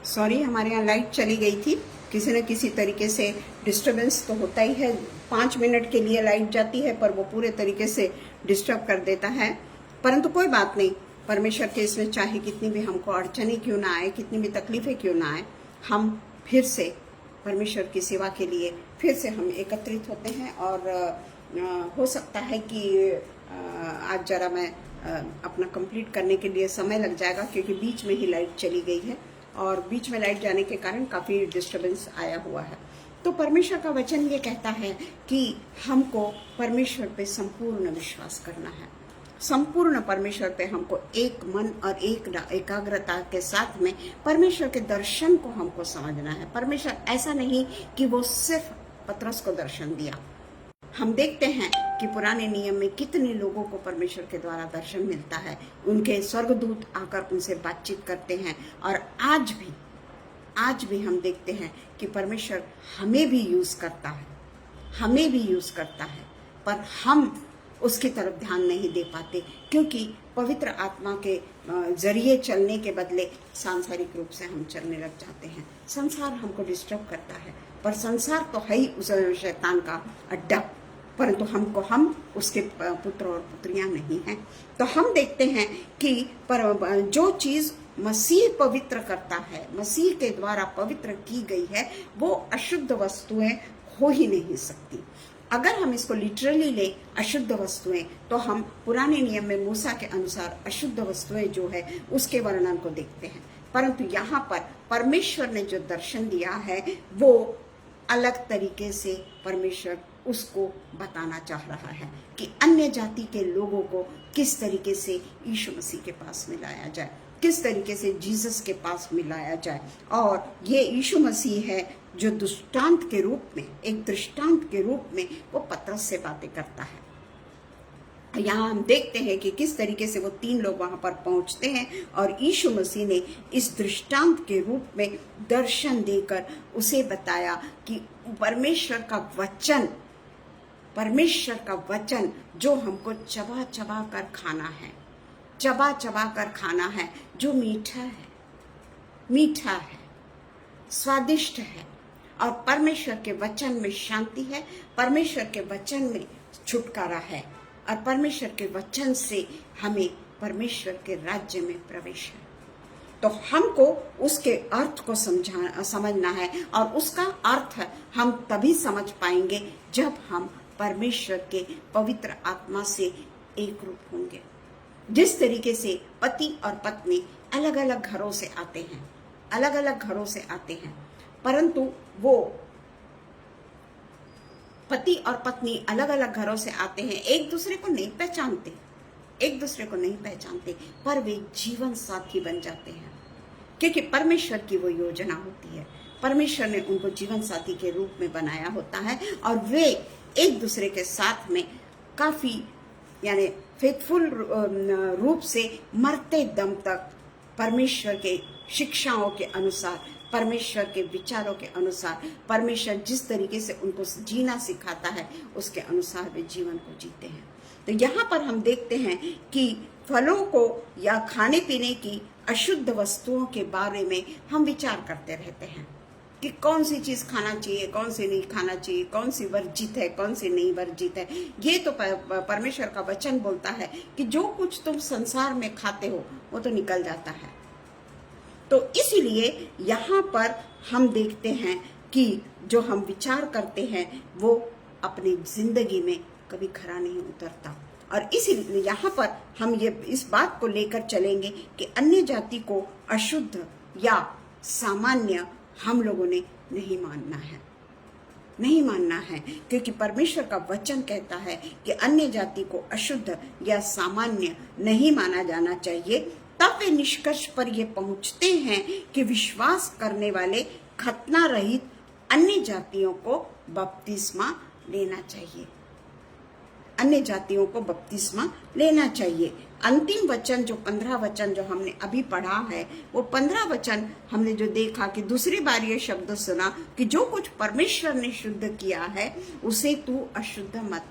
Sorry, हमारे यहाँ light चली गई थी। किसी न किसी तरीके से डिस्टरबेंस तो होता ही है। 5 मिनट के लिए लाइट जाती है पर वो पूरे तरीके से डिस्टर्ब कर देता है। परंतु कोई बात नहीं, परमेश्वर के इसमें चाहे कितनी भी हमको अड़चने क्यों ना आए, कितनी भी तकलीफें क्यों ना आए, हम फिर से परमेश्वर की सेवा के लिए फिर से हम एकत्रित होते हैं। और हो सकता है कि आज जरा मैं अपना कंप्लीट करने के लिए समय लग जाएगा, क्योंकि बीच में ही लाइट चली गई है और बीच में लाइट जाने के कारण काफ़ी डिस्टरबेंस आया हुआ है। तो परमेश्वर का वचन ये कहता है कि हमको परमेश्वर पे संपूर्ण विश्वास करना है। संपूर्ण परमेश्वर पे हमको एक मन और एक एकाग्रता के साथ में परमेश्वर के दर्शन को हमको समझना है। परमेश्वर ऐसा नहीं कि वो सिर्फ पतरस को दर्शन दिया। हम देखते हैं कि पुराने नियम में कितने लोगों को परमेश्वर के द्वारा दर्शन मिलता है। उनके स्वर्गदूत आकर उनसे बातचीत करते हैं। और आज भी हम देखते हैं कि परमेश्वर हमें भी यूज करता है, पर हम उसकी तरफ ध्यान नहीं दे पाते, क्योंकि पवित्र आत्मा के जरिए चलने के बदले सांसारिक रूप से हम चलने लग जाते हैं। संसार हमको डिस्टर्ब करता है, पर संसार तो है ही उस शैतान का अड्डा, परंतु हम उसके पुत्र और पुत्रियां नहीं हैं। तो हम देखते हैं कि जो चीज मसीह पवित्र करता है, मसीह के द्वारा पवित्र की गई है, वो अशुद्ध वस्तुएं हो ही नहीं सकती। अगर हम इसको लिटरली ले अशुद्ध वस्तुएं, तो हम पुराने नियम में मूसा के अनुसार अशुद्ध वस्तुएं जो है उसके वर्णन को देखते हैं। परंतु यहाँ पर परमेश्वर ने जो दर्शन दिया है वो अलग तरीके से परमेश्वर उसको बताना चाह रहा है कि अन्य जाति के लोगों को किस तरीके से यीशु मसीह के पास मिलाया जाए, किस तरीके से जीसस के पास मिलाया जाए। और ये यीशु मसीह है जो दृष्टांत के रूप में वो पतरस से बातें करता है। यहाँ हम देखते हैं कि किस तरीके से वो 3 लोग वहां पर पहुंचते हैं और यीशु मसीह ने इस दृष्टांत के रूप में दर्शन देकर उसे बताया कि परमेश्वर का वचन जो हमको चबा चबा कर खाना है, जो मीठा है, स्वादिष्ट है। और परमेश्वर के वचन में शांति है, परमेश्वर के वचन में छुटकारा है, और परमेश्वर के वचन से हमें परमेश्वर के राज्य में प्रवेश है। तो हमको उसके अर्थ को समझना है, और उसका अर्थ हम तभी समझ पाएंगे जब हम परमेश्वर के पवित्र आत्मा से एक रूप होंगे। जिस तरीके से पति और पत्नी अलग अलग घरों से आते हैं, परंतु वो पति और पत्नी अलग अलग घरों से आते हैं, एक दूसरे को नहीं पहचानते, पर वे जीवन साथी बन जाते हैं, क्योंकि परमेश्वर की वो योजना होती है। परमेश्वर ने उनको जीवन साथी के रूप में बनाया होता है, और वे एक दूसरे के साथ में काफी यानी फेथफुल रूप से मरते दम तक परमेश्वर के शिक्षाओं के अनुसार, परमेश्वर के विचारों के अनुसार, परमेश्वर जिस तरीके से उनको जीना सिखाता है उसके अनुसार वे जीवन को जीते हैं। तो यहाँ पर हम देखते हैं कि फलों को या खाने पीने की अशुद्ध वस्तुओं के बारे में हम विचार करते रहते हैं कि कौन सी चीज खाना चाहिए, कौन सी नहीं खाना चाहिए, कौन सी वर्जित है, कौन सी नहीं वर्जित है। ये तो परमेश्वर का वचन बोलता है कि जो कुछ तुम संसार में खाते हो वो तो निकल जाता है। तो इसीलिए यहाँ पर हम देखते हैं कि जो हम विचार करते हैं वो अपनी जिंदगी में कभी खरा नहीं उतरता। और इसीलिए यहाँ पर हम ये इस बात को लेकर चलेंगे कि अन्य जाति को अशुद्ध या सामान्य हम लोगों ने नहीं मानना है, क्योंकि परमेश्वर का वचन कहता है कि अन्य जाति को अशुद्ध या सामान्य नहीं माना जाना चाहिए। तब वे निष्कर्ष पर ये पहुंचते हैं कि विश्वास करने वाले खतना रहित अन्य जातियों को बपतिस्मा लेना चाहिए। अंतिम वचन जो 15 वचन जो हमने अभी पढ़ा है, वो 15 वचन हमने जो देखा कि दूसरी बार ये शब्द सुना कि जो कुछ परमेश्वर ने शुद्ध किया है उसे तू अशुद्ध मत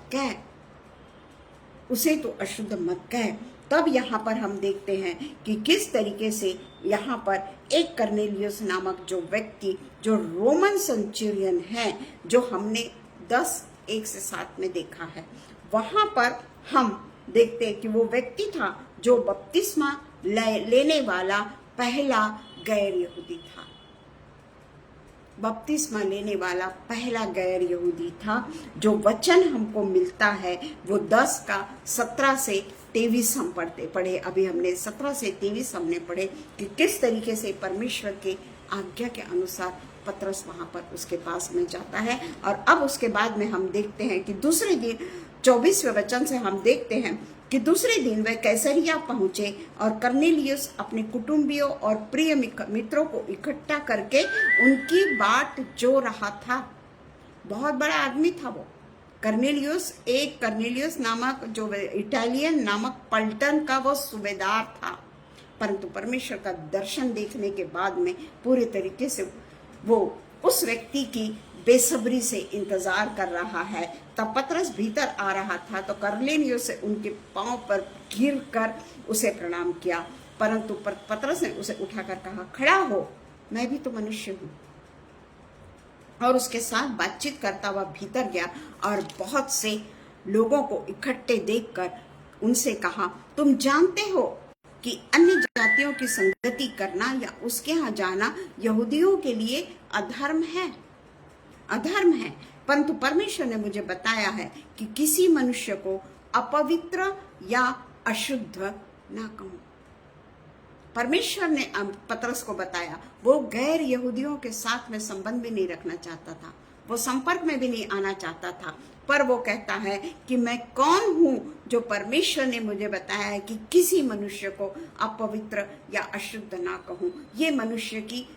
कह। तब यहाँ पर हम देखते हैं कि किस तरीके से यहाँ पर एक कर्नेलियुस नामक जो व्यक्ति, जो रोमन सेंचुरियन है, जो हमने 10:1-7 में देखा है, वहाँ पर हम देखते हैं कि वो व्यक्ति था जो बपतिस्मा लेने वाला पहला गैर यहूदी था। बपतिस्मा लेने वाला पहला गैर यहूदी था। जो वचन हमको मिलता है वो 10:17-23 हम पढ़े। अभी हमने 17-23 हमने पढ़े कि किस तरीके से परमेश्वर के आज्ञा के अनुसार पतरस वहां पर उसके पास में जाता है। और अब उसके बाद में हम देखते हैं कि दूसरे दिन 24वें वचन से हम देखते हैं कि दूसरे दिन वे कैसरिया पहुंचे और कर्नेलियुस अपने कुटुंबियों और प्रिय मित्रों को इकट्ठा करके उनकी बाट जो रहा था। बहुत बड़ा आदमी था वो कर्नेलियुस नामक जो इटालियन नामक पलटन का वो सूबेदार था। परंतु परमेश्वर का दर्शन देखने के बाद में पूरे तरीके से वो उस व्यक्ति की बेसब्री से इंतजार कर रहा है। तब पतरस भीतर आ रहा था तो कर्नेलियुस से उनके पांव पर गिर कर उसे प्रणाम किया। परंतु पतरस ने उसे उठाकर कहा, खड़ा हो, मैं भी तो मनुष्य हूँ। और उसके साथ बातचीत करता हुआ भीतर गया और बहुत से लोगों को इकट्ठे देखकर उनसे कहा, तुम जानते हो कि अन्य जातियों की संगति करना या उसके यहाँ जाना यहूदियों के लिए अधर्म है। परंतु परमेश्वर ने मुझे बताया है कि किसी मनुष्य को अपवित्र या अशुद्ध ना कहूं। परमेश्वर ने पतरस को बताया, वो गैर यहूदियों के साथ में संबंध भी नहीं रखना चाहता था, वो संपर्क में भी नहीं आना चाहता था। पर वो कहता है कि मैं कौन हूं जो परमेश्वर ने मुझे बताया है कि किसी मनुष्य को अपवित्र या अशुद्ध ना कहूं। ये मनुष्य की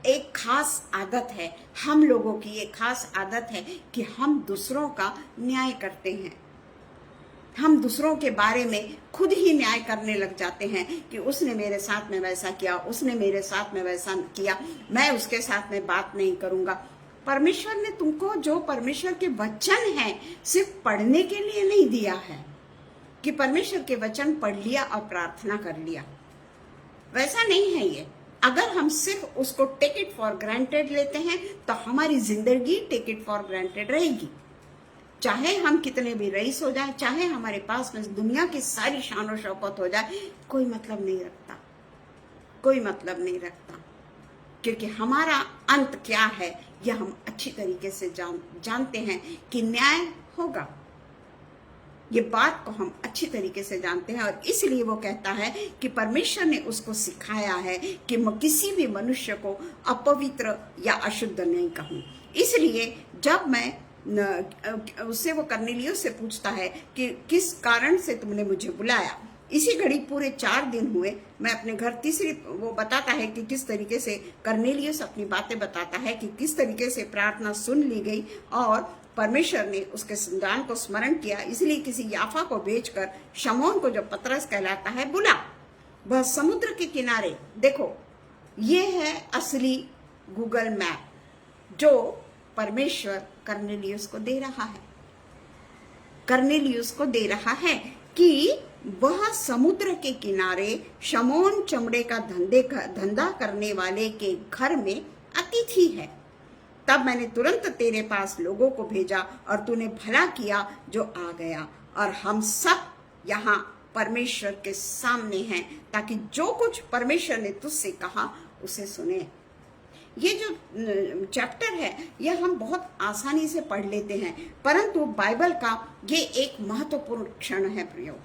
एक खास आदत है, हम लोगों की एक खास आदत है कि हम दूसरों का न्याय करते हैं। हम दूसरों के बारे में खुद ही न्याय करने लग जाते हैं कि उसने मेरे साथ में वैसा किया, उसने मेरे साथ में वैसा किया, मैं उसके साथ में बात नहीं करूंगा। परमेश्वर ने तुमको जो परमेश्वर के वचन है सिर्फ पढ़ने के लिए नहीं दिया है कि परमेश्वर के वचन पढ़ लिया और प्रार्थना कर लिया, वैसा नहीं है ये। अगर हम सिर्फ उसको टेक इट फॉर ग्रांटेड लेते हैं तो हमारी जिंदगी टेक इट फॉर ग्रांटेड रहेगी। चाहे हम कितने भी रईस हो जाए, चाहे हमारे पास में दुनिया की सारी शान और शौकत हो जाए, कोई मतलब नहीं रखता, कोई मतलब नहीं रखता। क्योंकि हमारा अंत क्या है यह हम अच्छी तरीके से जानते हैं कि न्याय होगा। ये बात को हम अच्छी तरीके से जानते हैं और इसलिए वो कहता है कि परमेश्वर ने उसको सिखाया है कि मैं किसी भी मनुष्य को अपवित्र या अशुद्ध नहीं कहूँ। इसलिए जब मैं उससे वो कर्नेलियुस से पूछता है कि किस कारण से तुमने मुझे बुलाया, इसी घड़ी पूरे 4 दिन हुए। मैं अपने घर वो बताता है कि किस तरीके से कर्नेलियुस अपनी बातें बताता है कि किस तरीके से प्रार्थना सुन ली गई और परमेश्वर ने उसके संतान को स्मरण किया। इसलिए किसी याफा को भेजकर शमौन को, जो पतरस कहलाता है, बुला। वह समुद्र के किनारे, देखो ये है असली गूगल मैप जो परमेश्वर कर्नेलियुस को दे रहा है। कर्नेलियुस को दे रहा है कि वह समुद्र के किनारे शमौन चमड़े का धंधा करने वाले के घर में अतिथि है। तब मैंने तुरंत तेरे पास लोगों को भेजा और तूने भला किया जो आ गया, और हम सब यहाँ परमेश्वर के सामने हैं ताकि जो कुछ परमेश्वर ने तुझसे कहा उसे सुने। ये जो चैप्टर है यह हम बहुत आसानी से पढ़ लेते हैं, परंतु बाइबल का ये एक महत्वपूर्ण क्षण है प्रियो।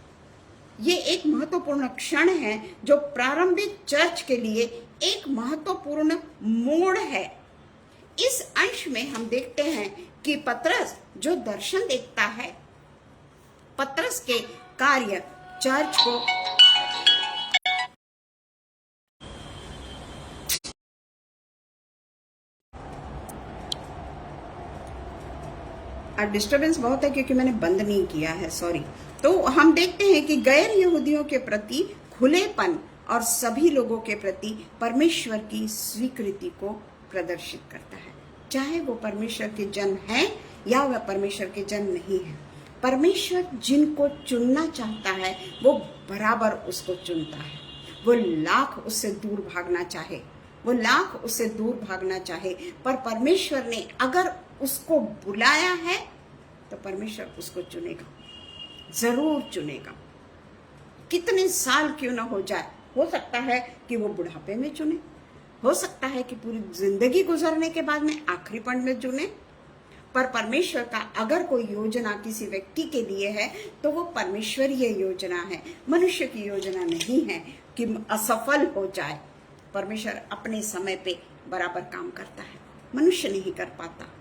ये एक महत्वपूर्ण क्षण है जो प्रारंभिक चर्च के लिए एक महत्वपूर्ण मोड़ है। इस अंश में हम देखते हैं कि पतरस जो दर्शन देखता है, पतरस के कार्य चर्च को डिस्टर्बेंस बहुत है क्योंकि मैंने बंद नहीं किया है, सॉरी। तो हम देखते हैं कि गैर यहूदियों के प्रति खुलेपन और सभी लोगों के प्रति परमेश्वर की स्वीकृति को प्रदर्शित करता है, चाहे वो परमेश्वर के जन हैं या वह परमेश्वर के जन नहीं है। परमेश्वर जिनको चुनना चाहता है वो बराबर उसको चुनता है। वो लाख उससे दूर भागना चाहे, वो लाख उससे दूर भागना चाहे, पर परमेश्वर ने अगर उसको बुलाया है तो परमेश्वर उसको चुनेगा, जरूर चुनेगा। कितने साल क्यों ना हो जाए, हो सकता है कि वो बुढ़ापे में चुने, हो सकता है कि पूरी जिंदगी गुजरने के बाद में आखिरी पल में चुने, पर परमेश्वर का अगर कोई योजना किसी व्यक्ति के लिए है तो वो परमेश्वरीय योजना है, मनुष्य की योजना नहीं है कि असफल हो जाए। परमेश्वर अपने समय पे बराबर काम करता है, मनुष्य नहीं कर पाता।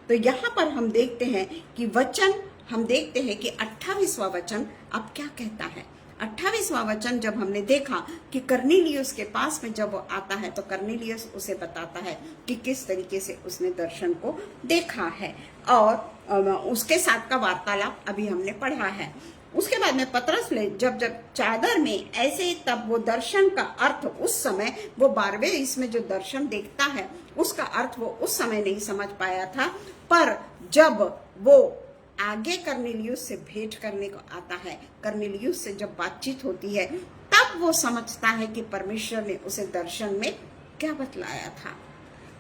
तो यहाँ पर हम देखते हैं कि वचन, हम देखते हैं कि 28वां वचन अब क्या कहता है। 28वां वचन जब हमने देखा कि कर्नेलियुस के पास में जब वो आता है तो कर्नेलियुस उसे बताता है कि किस तरीके से उसने दर्शन को देखा है, और उसके साथ का वार्तालाप अभी हमने पढ़ा है। उसके बाद में पतरस ले जब चादर में ऐसे, तब वो दर्शन का अर्थ उस समय, वो 12वें इसमें जो दर्शन देखता है उसका अर्थ वो उस समय नहीं समझ पाया था, पर जब वो आगे कर्नेलियुस से भेंट करने को आता है, कर्नेलियुस से जब बातचीत होती है, तब वो समझता है कि परमेश्वर ने उसे दर्शन में क्या बतलाया था।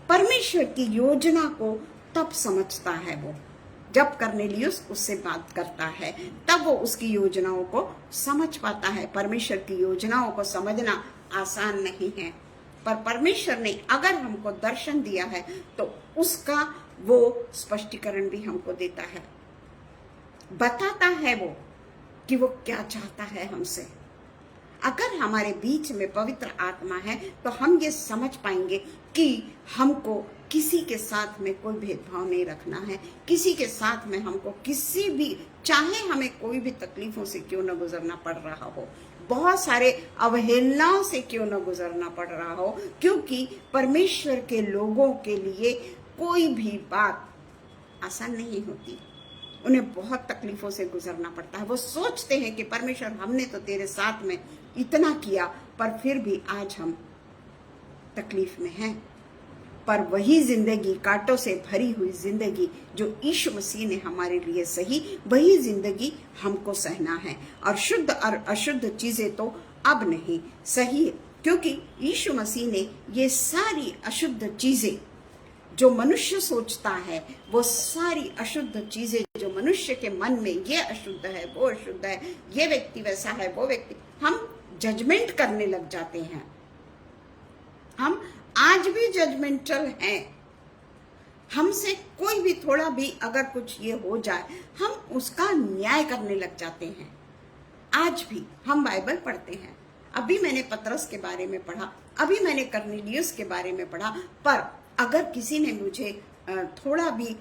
परमेश्वर की योजना को तब समझता है वो, जब कर्नेलियुस उससे बात करता है तब वो उसकी योजनाओं को समझ पाता है। परमेश्वर की योजनाओं को समझना आसान नहीं है, पर परमेश्वर ने अगर हमको दर्शन दिया है तो उसका वो स्पष्टीकरण भी हमको देता है, बताता है वो कि वो क्या चाहता है हमसे। अगर हमारे बीच में पवित्र आत्मा है तो हम ये समझ पाएंगे कि हमको किसी के साथ में कोई भेदभाव नहीं रखना है, किसी के साथ में हमको किसी भी, चाहे हमें कोई भी तकलीफों से क्यों न गुजरना पड़ रहा हो, बहुत सारे अवहेलनाओं से क्यों न गुजरना पड़ रहा हो, क्योंकि परमेश्वर के लोगों के लिए कोई भी बात आसान नहीं होती, उन्हें बहुत तकलीफों से गुजरना पड़ता है। वो सोचते हैं कि परमेश्वर हमने तो तेरे साथ में इतना किया, पर फिर भी आज हम तकलीफ में हैं। पर वही जिंदगी, कांटों से भरी हुई जिंदगी जो यीशु मसीह ने हमारे लिए सही, वही जिंदगी हमको सहना है। और शुद्ध और अशुद्ध चीजें तो अब नहीं सही, क्योंकि यीशु मसीह ने ये सारी अशुद्ध चीजें जो मनुष्य सोचता है, वो सारी अशुद्ध चीजें जो मनुष्य के मन में, ये अशुद्ध है, वो अशुद्ध है, ये व्यक्ति वैसा है, वो व्यक्ति, हम जजमेंट करने लग जाते हैं। हम आज भी जजमेंटल हैं। हमसे कोई भी थोड़ा भी अगर कुछ ये हो जाए, हम उसका न्याय करने लग जाते हैं। आज भी हम बाइबल पढ़ते हैं, अभी मैंने पतरस के बारे में पढ़ा, अभी मैंने कर्नेलियुस के बारे में पढ़ा, पर अगर किसी ने मुझे थोड़ा भी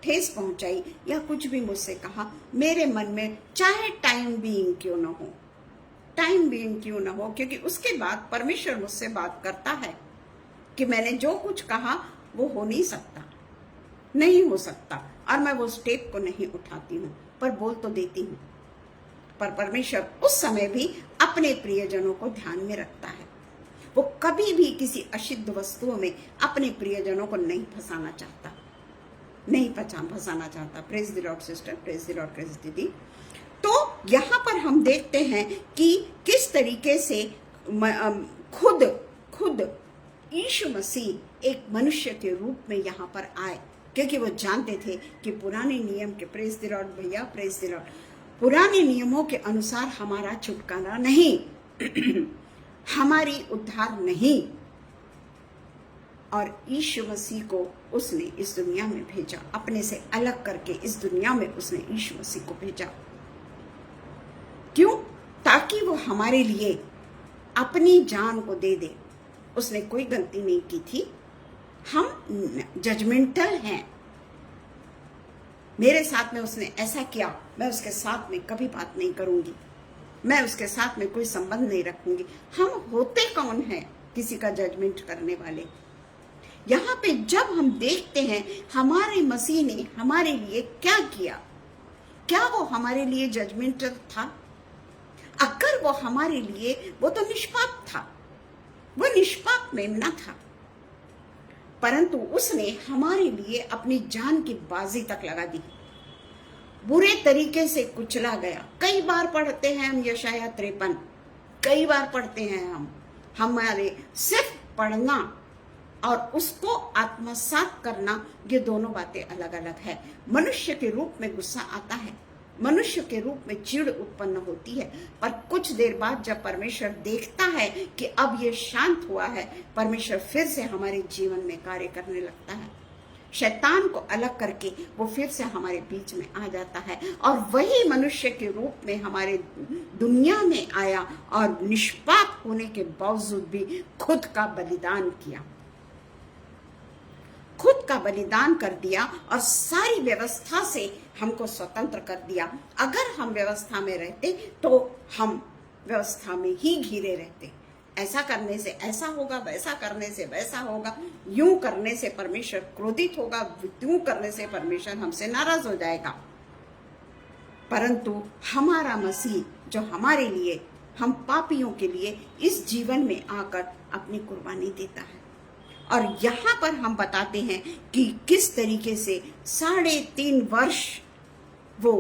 ठेस पहुंचाई या कुछ भी मुझसे कहा, मेरे मन में चाहे टाइम बीइंग क्यों ना हो, टाइम बीइंग क्यों ना हो, क्योंकि उसके बाद परमेश्वर मुझसे बात करता है कि मैंने जो कुछ कहा वो हो नहीं सकता, नहीं हो सकता, और मैं वो स्टेप को नहीं उठाती हूँ, पर बोल तो देती हूँ। पर परमेश्वर उस समय भी अपने प्रियजनों को ध्यान में रखता है। वो कभी भी किसी अशुद्ध वस्तुओं में अपने प्रियजनों को नहीं फंसाना चाहता, नहीं फंसाना चाहता। Praise the Lord sister, praise the Lord praise दीदी। तो यहाँ पर हम देखते हैं कि किस तरीके से खुद यीशु मसीह एक मनुष्य के रूप में यहाँ पर आए, क्योंकि वो जानते थे कि पुराने नियम के, प्रेज द लॉर्ड भैया, प्रेज द लॉर्ड, पुराने नियमों के अनुसार हमारा छुटकारा नहीं, हमारी उद्धार नहीं। और यीशु मसीह को उसने इस दुनिया में भेजा, अपने से अलग करके इस दुनिया में उसने यीशु मसीह को भेजा। क्यों? ताकि वो हमारे लिए अपनी जान को दे दे। उसने कोई गलती नहीं की थी। हम जजमेंटल हैं। मेरे साथ में उसने ऐसा किया, मैं उसके साथ में कभी बात नहीं करूंगी, मैं उसके साथ में कोई संबंध नहीं रखूंगी। हम होते कौन हैं किसी का जजमेंट करने वाले? यहाँ पे जब हम देखते हैं हमारे मसीह ने हमारे लिए क्या किया, क्या वो हमारे लिए जजमेंटल था? अगर वो हमारे लिए, वो तो निष्पाप था, वो निष्पाप मेमना था, परंतु उसने हमारे लिए अपनी जान की बाजी तक लगा दी। बुरे तरीके से कुचला गया। कई बार पढ़ते हैं हम यशाया 53, कई बार पढ़ते हैं हम। हमारे सिर्फ पढ़ना और उसको आत्मसात करना, ये दोनों बातें अलग अलग है। मनुष्य के रूप में गुस्सा आता है, मनुष्य के रूप में चिढ़ उत्पन्न होती है, पर कुछ देर बाद जब परमेश्वर देखता है कि अब ये शांत हुआ है, परमेश्वर फिर से हमारे जीवन में कार्य करने लगता है। शैतान को अलग करके वो फिर से हमारे बीच में आ जाता है और वही मनुष्य के रूप में हमारे दुनिया में आया और निष्पाप होने के बावजूद भी खुद का बलिदान किया, खुद का बलिदान कर दिया और सारी व्यवस्था से हमको स्वतंत्र कर दिया। अगर हम व्यवस्था में रहते तो हम व्यवस्था में ही घिरे रहते। ऐसा करने से ऐसा होगा, वैसा करने से वैसा होगा, यूं करने से परमेश्वर क्रोधित होगा, त्यों करने से परमेश्वर हमसे नाराज हो जाएगा। परंतु हमारा मसीह जो हमारे लिए, हम पापियों के लिए इस जीवन में आकर अपनी कुर्बानी देता है। और यहाँ पर हम बताते हैं कि किस तरीके से 3.5 वर्ष वो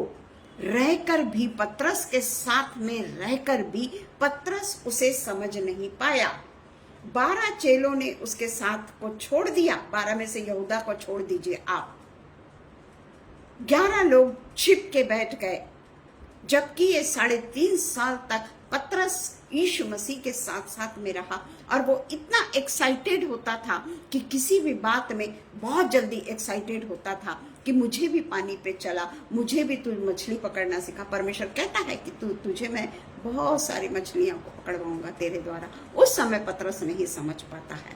रहकर भी, पतरस के साथ में रहकर भी पतरस उसे समझ नहीं पाया। 12 चेलों ने उसके साथ को छोड़ दिया, 12 में से यहूदा को छोड़ दीजिए आप। 11 लोग छिप के बैठ गए, जबकि ये 3.5 साल तक पतरस यीशु मसीह के साथ साथ में रहा और वो इतना एक्साइटेड होता था कि किसी भी बात में बहुत जल्दी एक्साइटेड होता था कि मुझे भी पानी पे चला, मुझे भी तू मछली पकड़ना सिखा। परमेश्वर कहता है कि तुझे मैं बहुत सारी मछलियां को पकड़वाऊंगा तेरे द्वारा। उस समय पतरस नहीं समझ पाता है,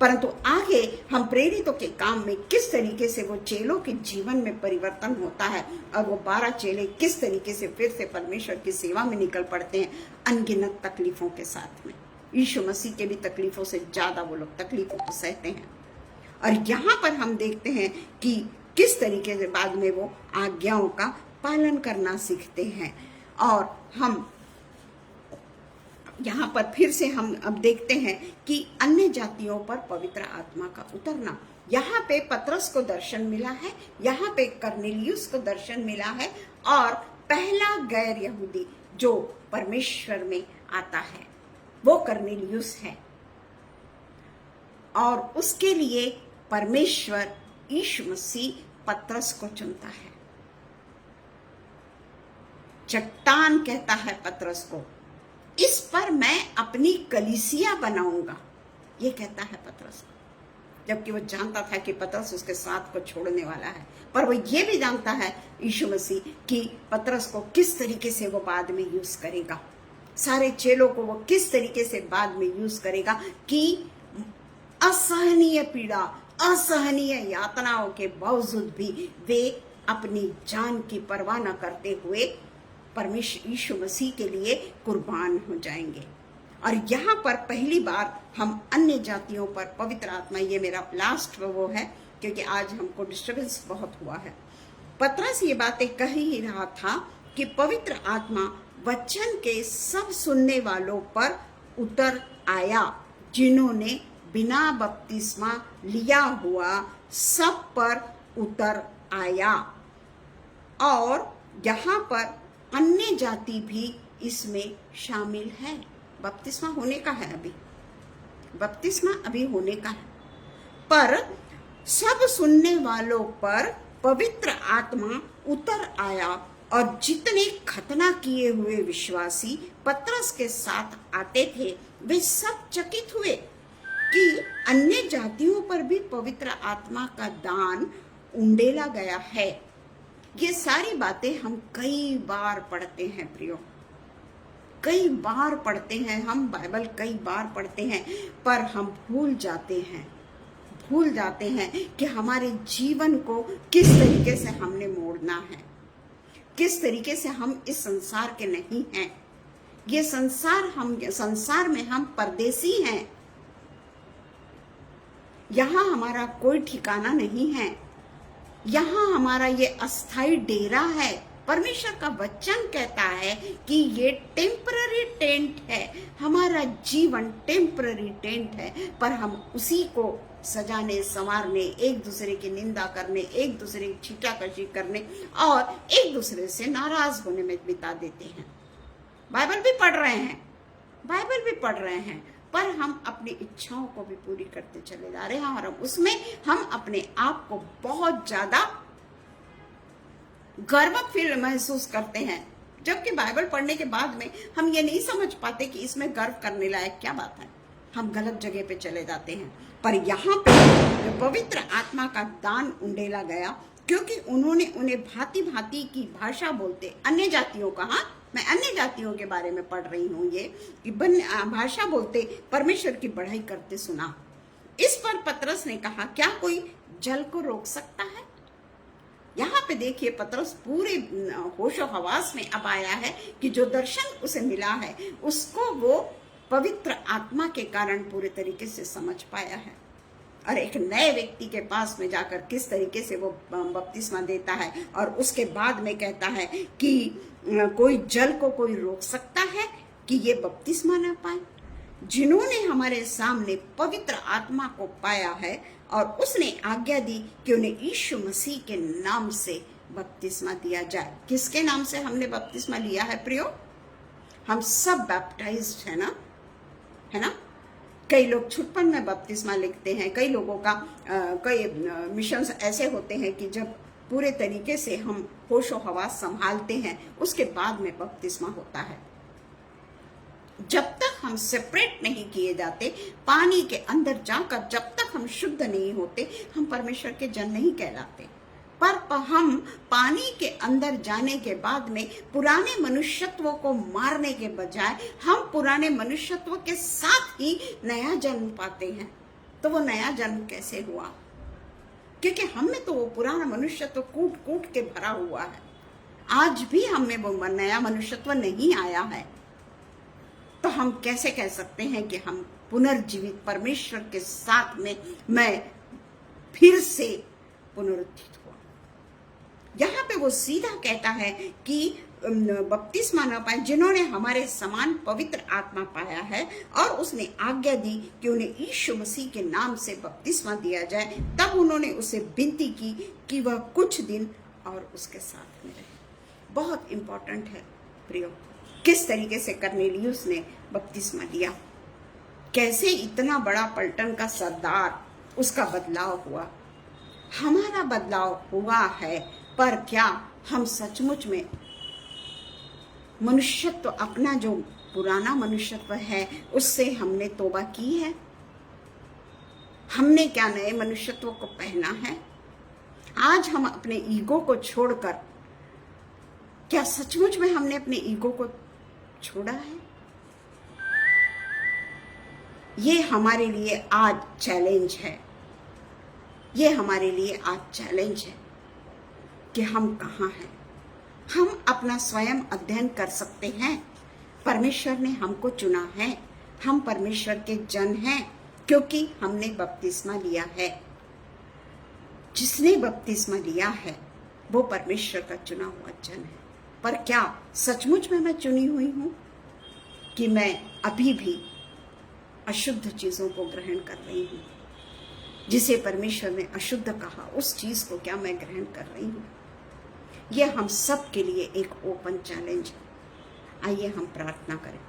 परंतु आगे हम प्रेरितों के काम में किस तरीके से वो चेलों के जीवन में परिवर्तन होता है और वो 12 चेले किस तरीके से फिर से परमेश्वर की सेवा में निकल पड़ते हैं, अनगिनत तकलीफों के साथ में। यीशु मसीह के भी तकलीफों से ज्यादा वो लोग तकलीफों को सहते हैं। और यहाँ पर हम देखते हैं कि किस तरीके से बाद में वो आज्ञाओं का पालन करना सीखते हैं। और हम यहाँ पर फिर से हम अब देखते हैं कि अन्य जातियों पर पवित्र आत्मा का उतरना। यहाँ पे पतरस को दर्शन मिला है, यहाँ पे कर्नेलियुस को दर्शन मिला है और पहला गैर यहूदी जो परमेश्वर में आता है वो कर्नेलियुस है। और उसके लिए परमेश्वर यीशु मसीह पतरस को चुनता है। चट्टान कहता है पतरस को, इस पर मैं अपनी कलीसिया बनाऊंगा, ये कहता है पतरस को। जबकि वो जानता था कि पतरस उसके साथ को छोड़ने वाला है, पर वो ये भी जानता है यीशु मसीह कि पतरस को किस तरीके से वो बाद में यूज करेगा, सारे चेलों को वो किस तरीके से बाद में यूज करेगा कि असहनीय पीड़ा, असहनीय यातनाओं के बावजूद भी वे अपनी जान की परवाह न करते हुए परमेश्वर यीशु मसीह के लिए कुर्बान हो जाएंगे। और यहाँ पर पहली बार हम अन्य जातियों पर पवित्र आत्मा, ये मेरा लास्ट वो है क्योंकि आज हमको डिस्टर्बेंस बहुत हुआ है। पतरस ये बातें कह ही रहा था कि पवित्र आत्मा वचन के सब सुनने वालों पर उतर आया, जिन्होंने बिना बपतिस्मा लिया हुआ सब पर उतर आया। और यहाँ पर अन्य जाति भी इसमें शामिल है। बपतिस्मा होने का है, अभी बपतिस्मा अभी होने का है, पर सब सुनने वालों पर पवित्र आत्मा उतर आया और जितने खतना किए हुए विश्वासी पतरस के साथ आते थे वे सब चकित हुए कि अन्य जातियों पर भी पवित्र आत्मा का दान उंडेला गया है। ये सारी बातें हम कई बार पढ़ते हैं प्रियो, कई बार पढ़ते हैं हम, बाइबल कई बार पढ़ते हैं, पर हम भूल जाते हैं कि हमारे जीवन को किस तरीके से हमने मोड़ना है, किस तरीके से हम इस संसार के नहीं हैं। ये संसार में हम परदेसी हैं, यहाँ हमारा कोई ठिकाना नहीं है, यहाँ हमारा ये अस्थाई डेरा है, परमेश्वर का वचन कहता है कि ये टेम्पररी टेंट है, हमारा जीवन टेम्पररी टेंट है, पर हम उसी को सजाने संवारने, एक दूसरे की निंदा करने, एक दूसरे की छीटाकशी करने और एक दूसरे से नाराज होने में बिता देते हैं। बाइबल भी पढ़ रहे हैं, बाइबल भी पढ़ रहे हैं, पर हम अपनी इच्छाओं को भी पूरी करते चले जा रहे हैं और उसमें हम अपने आप को बहुत ज्यादा गर्व फील महसूस करते हैं, जबकि बाइबल पढ़ने के बाद में हम ये नहीं समझ पाते कि इसमें गर्व करने लायक क्या बात है। हम गलत जगह पे चले जाते हैं। पर यहाँ पे जो पवित्र आत्मा का दान उंडेला गया, क्योंकि उन्होंने उन्हें भांति भांति की भाषा बोलते अन्य जातियों का, हाँ मैं अन्य जातियों के बारे में पढ़ रही हूँ, ये कि भाषा बोलते परमेश्वर की बढ़ाई करते सुना। इस पर पतरस ने कहा, क्या कोई जल को रोक सकता है? यहाँ पे देखिए पतरस पूरे होशो हवास में अब आया है कि जो दर्शन उसे मिला है उसको वो पवित्र आत्मा के कारण पूरे तरीके से समझ पाया है, और एक नए व्यक्ति के पास में जाकर किस तरीके से वो बपतिस्मा देता है और उसके बाद में कहता है कि कोई जल को कोई रोक सकता है कि ये बपतिस्मा ना पाए? जिन्होंने हमारे सामने पवित्र आत्मा को पाया है और उसने आज्ञा दी कि उन्हें यीशु मसीह के नाम से बपतिस्मा दिया जाए। किसके नाम से हमने बपतिस्मा लिया है प्रियो? हम सब बैप्टाइज्ड है ना, है ना? कई लोग छुटपन में बपतिस्मा लिखते हैं, कई लोगों का कई मिशन ऐसे होते हैं कि जब पूरे तरीके से हम होशो हवास संभालते हैं उसके बाद में बपतिस्मा होता है। जब तक हम सेपरेट नहीं किए जाते पानी के अंदर जाकर, जब तक हम शुद्ध नहीं होते, हम परमेश्वर के जन नहीं कहलाते। पर हम पानी के अंदर जाने के बाद में पुराने मनुष्यत्व को मारने के बजाय हम पुराने मनुष्यत्व के साथ ही नया जन्म पाते हैं। तो वो नया जन्म कैसे हुआ? क्योंकि हम में तो वो पुराना मनुष्यत्व कूट कूट के भरा हुआ है। आज भी हम में वो नया मनुष्यत्व नहीं आया है। तो हम कैसे कह सकते हैं कि हम पुनर्जीवित परमेश्वर के साथ में मैं फिर से पुनरुत्थित हुआ? यहाँ पे वो सीधा कहता है कि बपतिस्मा न पाए जिन्होंने हमारे समान पवित्र आत्मा पाया है, और उसने आज्ञा दी कि उन्हें यीशु मसीह के नाम से बपतिस्मा दिया जाए। तब उन्होंने उसे विनती की कि वह कुछ दिन और उसके साथ में रहे। बहुत इंपॉर्टेंट है प्रियो, किस तरीके से कर्नेलियुस ने बपतिस्मा लिया, कैसे इतना बड़ा पलटन का सरदार उसका बदलाव हुआ। हमारा बदलाव हुआ है, पर क्या हम सचमुच में मनुष्यत्व, अपना जो पुराना मनुष्यत्व है उससे हमने तौबा की है? हमने क्या नए मनुष्यत्व को पहना है? आज हम अपने ईगो को छोड़कर, क्या सचमुच में हमने अपने ईगो को छोड़ा है? ये हमारे लिए आज चैलेंज है, ये हमारे लिए आज चैलेंज है कि हम कहाँ हैं। हम अपना स्वयं अध्ययन कर सकते हैं। परमेश्वर ने हमको चुना है, हम परमेश्वर के जन हैं क्योंकि हमने बपतिस्मा लिया है। जिसने बपतिस्मा लिया है वो परमेश्वर का चुना हुआ जन है। पर क्या सचमुच में मैं चुनी हुई हूँ कि मैं अभी भी अशुद्ध चीजों को ग्रहण कर रही हूँ? जिसे परमेश्वर ने अशुद्ध कहा उस चीज को क्या मैं ग्रहण कर रही हूँ? यह हम सब के लिए एक ओपन चैलेंज है। आइए हम प्रार्थना करें।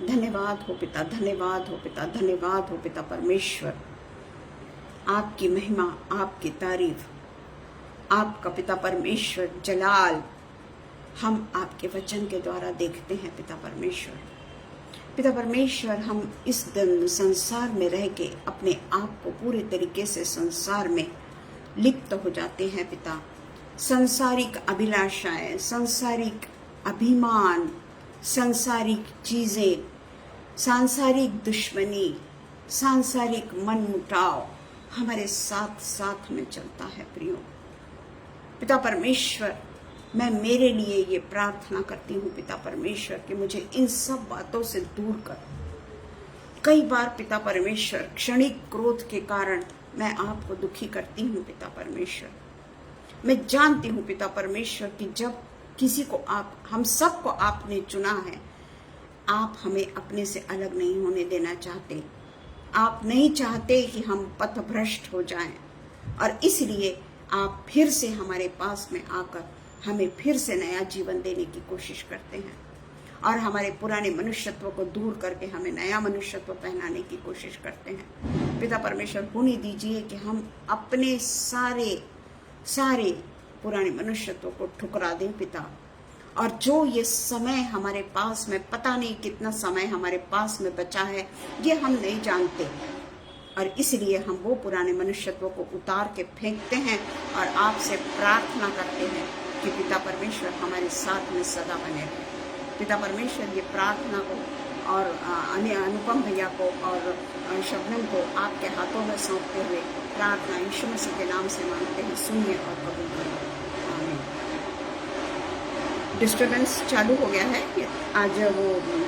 धन्यवाद हो पिता, धन्यवाद हो पिता, धन्यवाद हो पिता परमेश्वर। आपकी महिमा, आपकी तारीफ, आपका पिता परमेश्वर जलाल हम आपके वचन के द्वारा देखते हैं पिता परमेश्वर। पिता परमेश्वर, हम इस दिन संसार में रह के अपने आप को पूरे तरीके से संसार में लिप्त हो जाते हैं पिता। संसारिक अभिलाषाएं, संसारिक अभिमान, संसारिक चीजें, सांसारिक दुश्मनी, सांसारिक मनमुटाव हमारे साथ साथ में चलता है प्रियो। पिता परमेश्वर, मैं मेरे लिए ये प्रार्थना करती हूँ पिता परमेश्वर कि मुझे इन सब बातों से दूर कर। कई बार पिता परमेश्वर क्षणिक क्रोध के कारण मैं आपको दुखी करती हूँ पिता परमेश्वर। मैं जानती हूँ पिता परमेश्वर कि जब किसी को हम सबको आपने चुना है, आप हमें अपने से अलग नहीं होने देना चाहते। आप नहीं चाहते कि हम पथभ्रष्ट हो जाएं, और इसलिए आप फिर से हमारे पास में आकर हमें फिर से नया जीवन देने की कोशिश करते हैं, और हमारे पुराने मनुष्यत्व को दूर करके हमें नया मनुष्यत्व पहनाने की कोशिश करते हैं। पिता परमेश्वर, होने दीजिए कि हम अपने सारे पुराने मनुष्यत्व को ठुकरा दें पिता, और जो ये समय हमारे पास में, पता नहीं कितना समय हमारे पास में बचा है, ये हम नहीं जानते, और इसलिए हम वो पुराने मनुष्यत्व को उतार के फेंकते हैं और आपसे प्रार्थना करते हैं कि पिता परमेश्वर हमारे साथ में सदा बने रहे। पिता परमेश्वर, ये प्रार्थना को और अनुपम भैया को और शबनम को आपके हाथों में सौंपते हुए प्रार्थना यीशु मसीह के नाम से मांगते हैं, सुनिए और कबूल करिए। आमीन। डिस्टर्बेंस चालू हो गया है, आज वो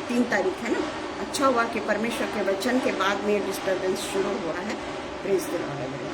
3 तारीख है ना। अच्छा हुआ कि परमेश्वर के वचन के बाद में डिस्टर्बेंस शुरू हो रहा है। Praise the Lord.